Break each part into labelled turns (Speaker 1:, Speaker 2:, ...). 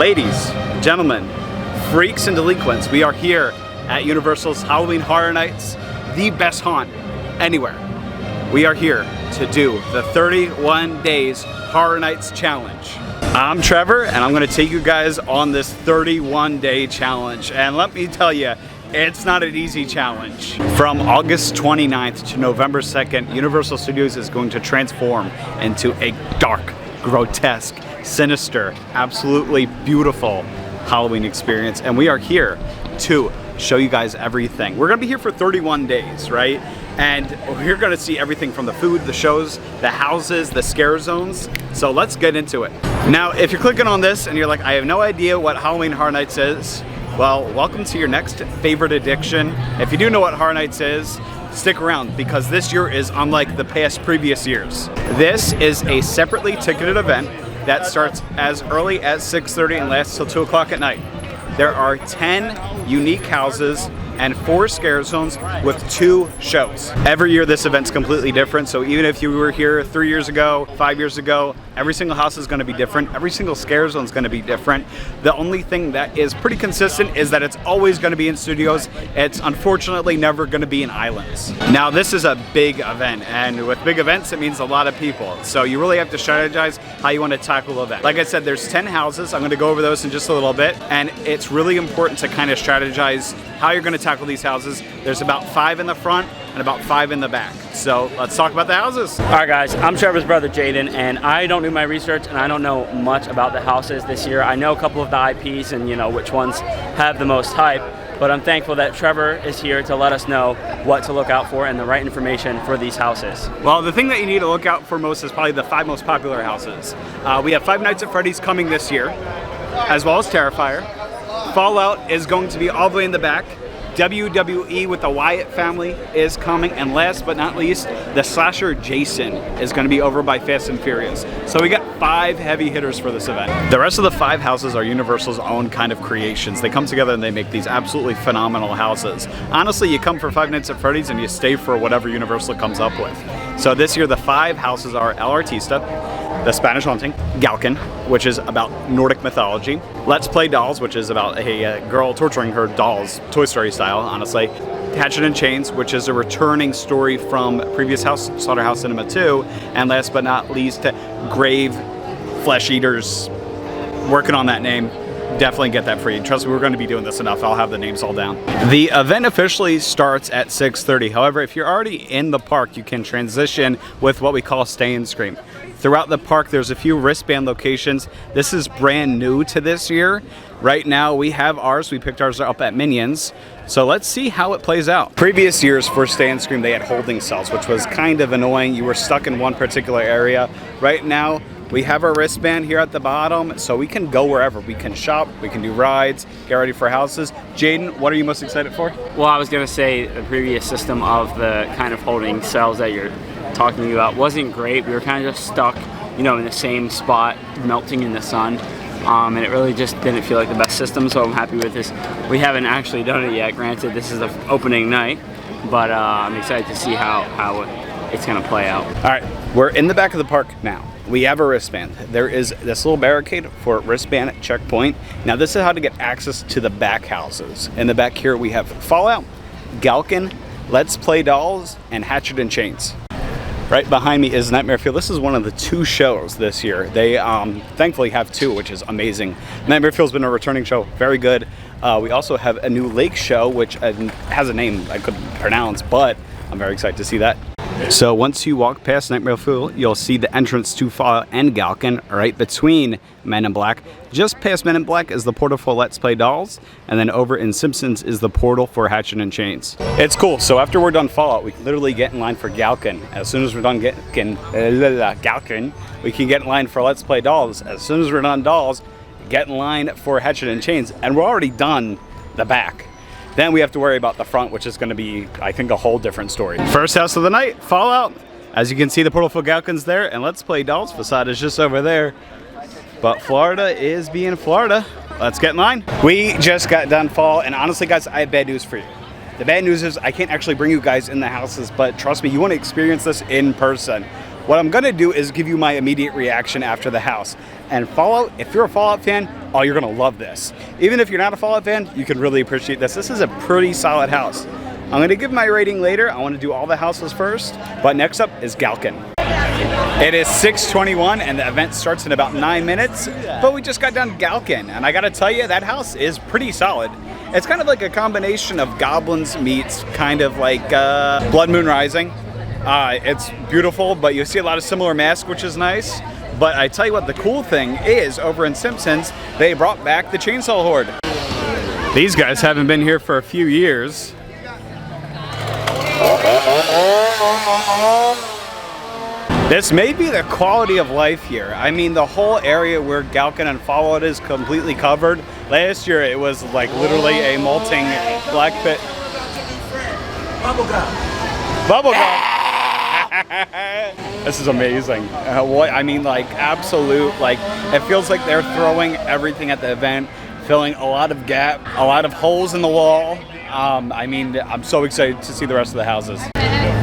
Speaker 1: Ladies, gentlemen, freaks and delinquents, we are here at Universal's Halloween Horror Nights, the best haunt anywhere. We are here to do the 31 Days Horror Nights Challenge. I'm Trevor, and I'm gonna take you guys on this 31-day challenge. And let me tell you, it's not an easy challenge. From August 29th to November 2nd, Universal Studios is going to transform into a dark, grotesque, sinister, absolutely beautiful Halloween experience. And we are here to show you guys everything. We're gonna be here for 31 days, right? And we're gonna see everything from the food, the shows, the houses, the scare zones. So let's get into it. Now, if you're clicking on this and you're like, I have no idea what Halloween Horror Nights is, well, welcome to your next favorite addiction. If you do know what Horror Nights is, stick around, because this year is unlike the previous years. This is a separately ticketed event that starts as early as 6:30 and lasts till 2 o'clock at night. There are 10 unique houses and 4 scare zones with 2 shows. Every year this event's completely different, so even if you were here 3 years ago, 5 years ago, every single house is gonna be different, every single scare zone is gonna be different. The only thing that is pretty consistent is that it's always gonna be in studios. It's unfortunately never gonna be in islands. Now this is a big event, and with big events it means a lot of people, so you really have to strategize how you wanna tackle the event. Like I said, there's 10 houses. I'm gonna go over those in just a little bit, and it's really important to kind of strategize how you're gonna tackle these houses. There's about 5 in the front and about 5 in the back. So let's talk about the houses.
Speaker 2: All right guys, I'm Trevor's brother Jaden, and I don't do my research and I don't know much about the houses this year. I know a couple of the IPs and you know which ones have the most hype, but I'm thankful that Trevor is here to let us know what to look out for and the right information for these houses.
Speaker 1: Well, the thing that you need to look out for most is probably the 5 most popular houses. We have Five Nights at Freddy's coming this year, as well as Terrifier. Fallout is going to be all the way in the back. WWE with the Wyatt family is coming, and last but not least, the slasher Jason is going to be over by Fast and Furious. So we got 5 heavy hitters for this event. The rest of the 5 houses are Universal's own kind of creations. They come together and they make these absolutely phenomenal houses. Honestly, you come for Five Nights at Freddy's and you stay for whatever Universal comes up with. So this year the 5 houses are El Artista, The Spanish Haunting, Galkin, which is about Nordic mythology, Let's Play Dolls, which is about a girl torturing her dolls, Toy Story style, honestly, Hatchet and Chains, which is a returning story from previous house, Slaughterhouse Cinema 2, and last but not least, Grave Flesh Eaters. Working on that name. Definitely get that free. Trust me, we're going to be doing this enough. I'll have the names all down. The event officially starts at 6:30. However, if you're already in the park, you can transition with what we call Stay and Scream. Throughout the park, there's a few wristband locations. This is brand new to this year. Right now, we have ours. We picked ours up at Minions. So let's see how it plays out. Previous years for Stay and Scream, they had holding cells, which was kind of annoying. You were stuck in one particular area. Right now, we have our wristband here at the bottom, so we can go wherever. We can shop, we can do rides, get ready for houses. Jaden, what are you most excited for?
Speaker 2: Well, I was gonna say the previous system of the kind of holding cells that you're talking about wasn't great. We were kind of just stuck, you know, in the same spot, melting in the sun. And it really just didn't feel like the best system, so I'm happy with this. We haven't actually done it yet. Granted, this is the opening night, but I'm excited to see how it's gonna play out.
Speaker 1: All right, we're in the back of the park now. We have a wristband. There is this little barricade for wristband checkpoint. Now this is how to get access to the back houses. In the back here we have Fallout, Galkin, Let's Play Dolls, and Hatchet and Chains. Right behind me is Nightmare Fuel. This is one of the 2 shows this year. They thankfully have 2, which is amazing. Nightmare Fuel's been a returning show, very good. We also have a new lake show, which has a name I couldn't pronounce, but I'm very excited to see that. So once you walk past Nightmare Fuel, you'll see the entrance to Fallout and Galkin right between Men in Black. Just past Men in Black is the portal for Let's Play Dolls, and then over in Simpsons is the portal for Hatchet and Chains. It's cool. So after we're done Fallout, we can literally get in line for Galkin. As soon as we're done Galkin, we can get in line for Let's Play Dolls. As soon as we're done Dolls, get in line for Hatchet and Chains, and we're already done the back. Then we have to worry about the front, which is going to be, I think, a whole different story. First house of the night, Fallout. As you can see, the portal for Galkin's there, and Let's Play Dolls facade is just over there. But Florida is being Florida. Let's get in line. We just got done Fall, and honestly, guys, I have bad news for you. The bad news is I can't actually bring you guys in the houses, but trust me, you want to experience this in person. What I'm gonna do is give you my immediate reaction after the house. And Fallout, if you're a Fallout fan, oh, you're gonna love this. Even if you're not a Fallout fan, you can really appreciate this. This is a pretty solid house. I'm gonna give my rating later. I wanna do all the houses first, but next up is Galkin. It is 6:21 and the event starts in about 9 minutes, but we just got done Galkin, and I gotta tell you, that house is pretty solid. It's kind of like a combination of Goblins meets kind of like Blood Moon Rising. It's beautiful, but you see a lot of similar masks, which is nice. But I tell you what, the cool thing is, over in Simpsons, they brought back the Chainsaw Horde. These guys haven't been here for a few years. This may be the quality of life here. I mean, the whole area where Galkin and Fallout is completely covered. Last year, it was like literally a molting black pit. Bubblegum. Bubblegum. This is amazing. What I mean, like absolute, like it feels like they're throwing everything at the event, filling a lot of gap, a lot of holes in the wall. I mean, I'm so excited to see the rest of the houses.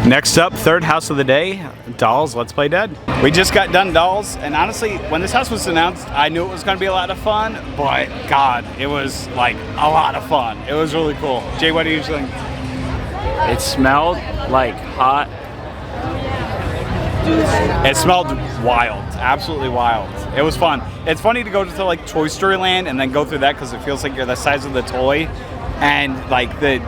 Speaker 1: Next up, third house of the day, Dolls Let's Play Dead. We just got done Dolls, and honestly, when this house was announced, I knew it was gonna be a lot of fun, but God, it was like a lot of fun. It was really cool. Jay, what do you think?
Speaker 2: It smelled like hot.
Speaker 1: It smelled wild, absolutely wild. It was fun. It's funny to go to like Toy Story Land and then go through that because it feels like you're the size of the toy, and like the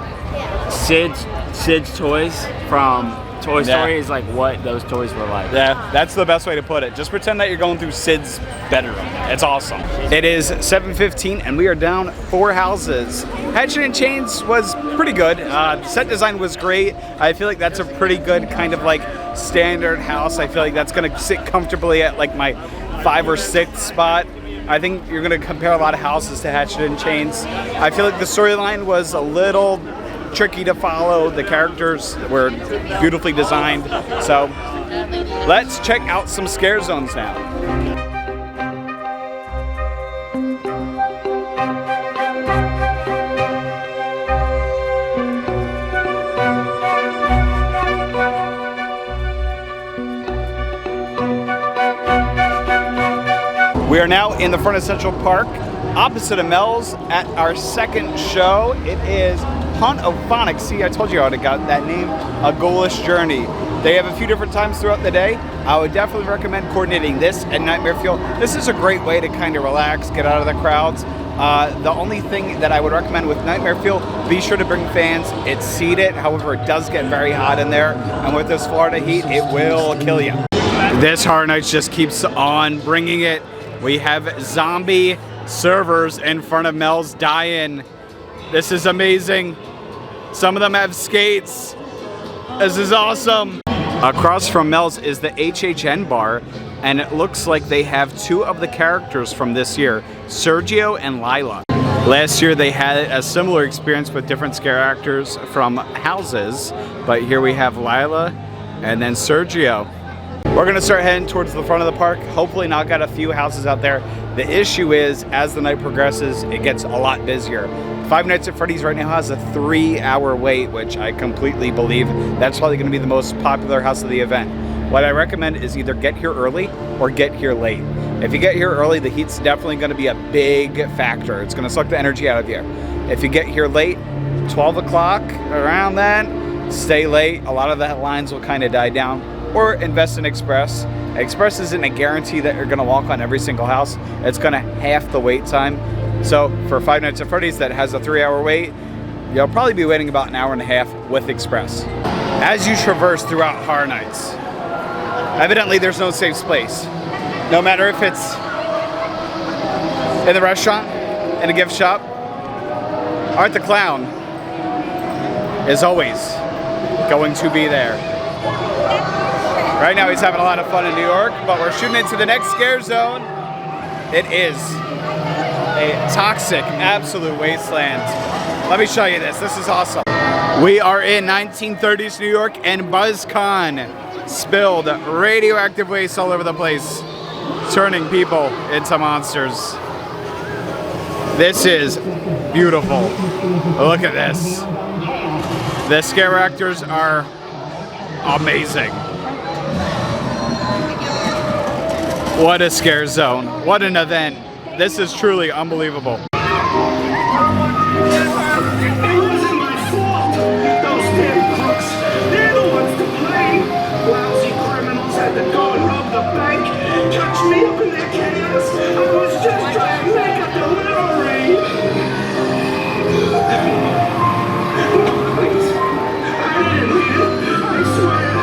Speaker 2: Sid's toys from Toy Story is like what those toys were like.
Speaker 1: Yeah, that's the best way to put it. Just pretend that you're going through Sid's bedroom. It's awesome. It is 7:15 and we are down 4 houses. HHN Chains was pretty good. Set design was great. I feel like that's a pretty good kind of like standard house. I feel like that's gonna sit comfortably at like my 5th or 6th spot. I think you're gonna compare a lot of houses to HHN Chains. I feel like the storyline was a little tricky to follow. The characters were beautifully designed. So let's check out some scare zones now. We are now in the front of Central Park, opposite of Mel's, at our second show. It is Hunt of Phonics. See, I told you how to got that name, A Ghoulish Journey. They have a few different times throughout the day. I would definitely recommend coordinating this and Nightmare Fuel. This is a great way to kind of relax, get out of the crowds. The only thing that I would recommend with Nightmare Fuel, be sure to bring fans. It's seated, however, it does get very hot in there. And with this Florida heat, it will kill you. This Horror Nights just keeps on bringing it. We have zombie servers in front of Mel's Die-In. This is amazing. Some of them have skates. This is awesome. Across from Mel's is the HHN bar, and it looks like they have 2 of the characters from this year, Sergio and Lila. Last year they had a similar experience with different scare actors from houses, but here we have Lila and then Sergio. We're gonna start heading towards the front of the park, hopefully knock out a few houses out there. The issue is, as the night progresses, it gets a lot busier. Five Nights at Freddy's right now has a 3-hour wait, which I completely believe that's probably gonna be the most popular house of the event. What I recommend is either get here early or get here late. If you get here early, the heat's definitely gonna be a big factor. It's gonna suck the energy out of you. If you get here late, 12 o'clock, around then, stay late. A lot of the lines will kind of die down. Or invest in Express. Express isn't a guarantee that you're gonna walk on every single house. It's gonna half the wait time. So for Five Nights at Freddy's that has a 3-hour wait, you'll probably be waiting about an hour and a half with Express. As you traverse throughout Horror Nights, evidently there's no safe space. No matter if it's in the restaurant, in a gift shop, Art the Clown is always going to be there. Right now he's having a lot of fun in New York, but we're shooting into the next scare zone. It is a toxic, absolute wasteland. Let me show you this. This is awesome. We are in 1930s New York, and BuzzCon spilled radioactive waste all over the place, turning people into monsters. This is beautiful. Look at this. The scare actors are amazing. What a scare zone. What an event. This is truly unbelievable.
Speaker 3: It wasn't my fault. Those damn crooks, they're the ones to blame. Lousy criminals had to go and rob the bank. Catch me up in their chaos. I was just trying to make a delivery. Please, I didn't mean it. I swear.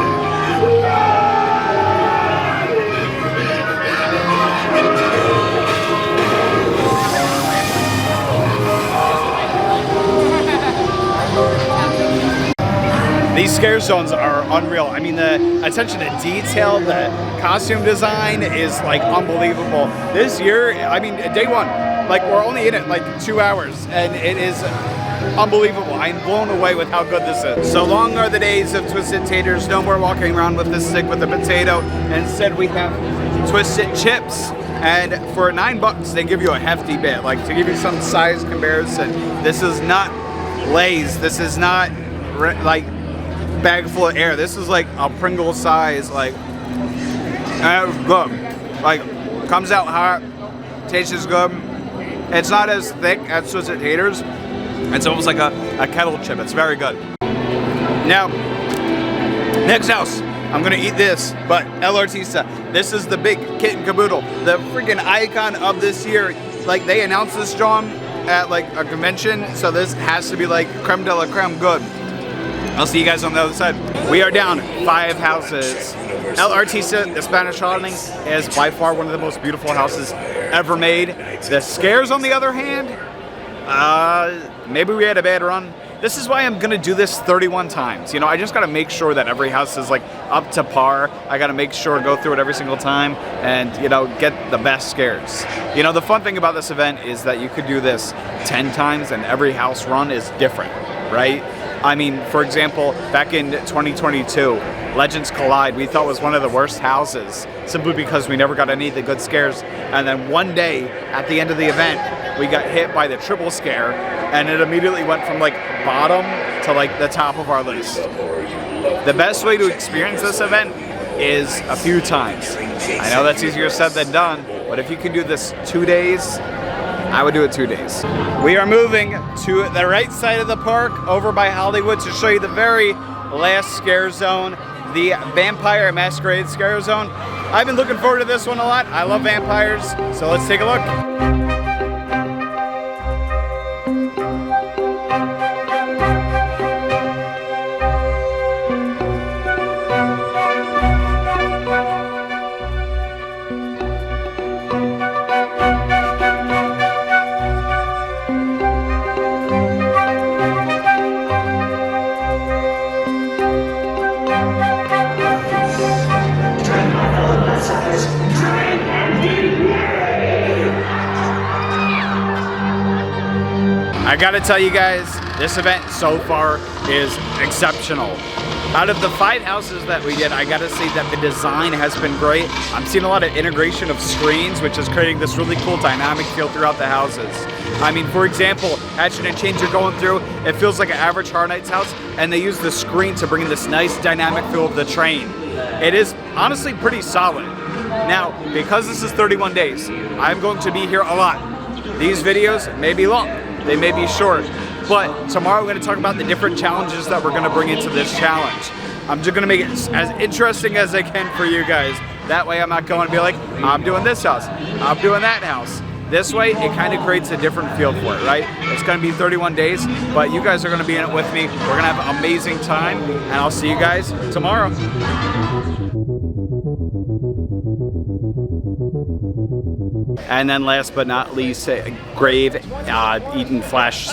Speaker 1: These scare zones are unreal. I mean, the attention to detail, the costume design is like unbelievable. This year, I mean, day one, like we're only in it like 2 hours and it is unbelievable. I'm blown away with how good this is. So long are the days of twisted taters. No more walking around with this stick with a potato. Instead, we have twisted chips. And for $9, they give you a hefty bit. Like, to give you some size comparison, this is not Lay's. This is not like bag full of air. This is like a Pringle size, like, and it's good. Like, comes out hot, tastes good. It's not as thick as twisted taters. It's almost like a kettle chip. It's very good. Now, next house, I'm gonna eat this, but El Artista. This is the big kit and caboodle, the freaking icon of this year. Like, they announced this, John, at like a convention, so this has to be like creme de la creme good. I'll see you guys on the other side. We are down 5 houses. El Artista, the Spanish haunting, is by far one of the most beautiful houses ever made. The scares, on the other hand, maybe we had a bad run. This is why I'm gonna do this 31 times. You know, I just gotta make sure that every house is like up to par. I gotta make sure to go through it every single time and, you know, get the best scares. You know, the fun thing about this event is that you could do this 10 times and every house run is different, right? I mean, for example, back in 2022, Legends Collide, we thought was one of the worst houses simply because we never got any of the good scares. And then one day at the end of the event, we got hit by the triple scare and it immediately went from like bottom to like the top of our list. The best way to experience this event is a few times. I know that's easier said than done, but if you can do this 2 days, I would do it 2 days. We are moving to the right side of the park over by Hollywood to show you the very last scare zone, the Vampire Masquerade Scare Zone. I've been looking forward to this one a lot. I love vampires, so let's take a look. I gotta tell you guys, this event so far is exceptional. Out of the 5 houses that we did, I gotta say that the design has been great. I'm seeing a lot of integration of screens, which is creating this really cool dynamic feel throughout the houses. I mean, for example, HHN change you're going through, it feels like an average Horror Nights house, and they use the screen to bring in this nice dynamic feel of the train. It is honestly pretty solid. Now, because this is 31 days, I'm going to be here a lot. These videos may be long, they may be short, but tomorrow we're going to talk about the different challenges that we're going to bring into this challenge. I'm just going to make it as interesting as I can for you guys. That way I'm not going to be like, I'm doing this house, I'm doing that house. This way, it kind of creates a different feel for it, right? It's going to be 31 days, but you guys are going to be in it with me. We're going to have an amazing time, and I'll see you guys tomorrow. And then last but not least, Grave Eden Flash